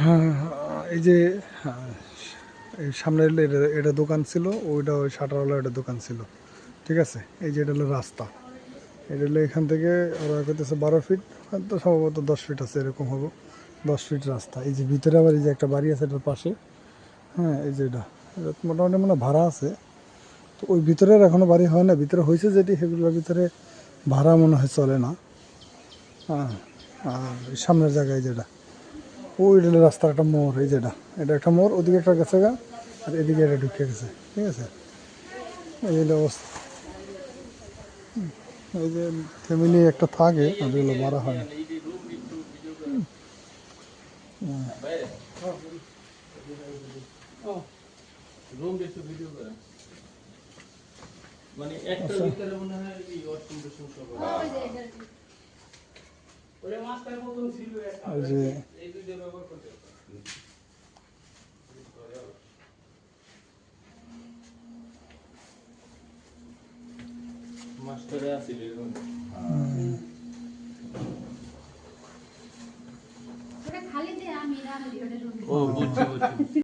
হ্যাঁ, এই যে হ্যাঁ, এই সামনে এটা দোকান ছিল, ওইটা ওই শাটারওয়ালা একটা দোকান ছিল, ঠিক আছে। এই যে এটা হলো রাস্তা, এটা হলো এখান থেকে ওরা করতেছে 12 ফিট, তো সম্ভবত 10 ফিট আছে, এরকম হবো 10 ফিট রাস্তা। এই যে ভিতরে আবার এই যে একটা বাড়ি আছে এটার পাশে, হ্যাঁ এই যে এটা মোটামুটি মানে ভাড়া আছে। তো ওই ভিতরের এখনও বাড়ি হয় না, ভিতরে হয়েছে যেটি সেগুলোর ভিতরে ভাড়া মনে হয় চলে না। হ্যাঁ, আর সামনের জায়গায় যেটা ওই রেলের রাস্তার একটা মোড়, এই যেটা এটা একটা মোড়, ওদিকে একটা গেছে গা, আর এদিকে এটা ঢুকে গেছে, ঠিক আছে। এই হলো অবস্থা। এই যে ফ্যামিলি একটা থাকে, আর এগুলো ভাড়া হয় না। মানে একটা ভিতরে মনে হয় কি ওয়াশরুম টশরুম সব ওরে মাস্টার মতন ছিল একটা, এই দুইটা ব্যবহার করতে মাস্টারে আছিল এরকম। ওটা খালি দে আমি রাখলি ওটা ও বুঝছি বুঝছি।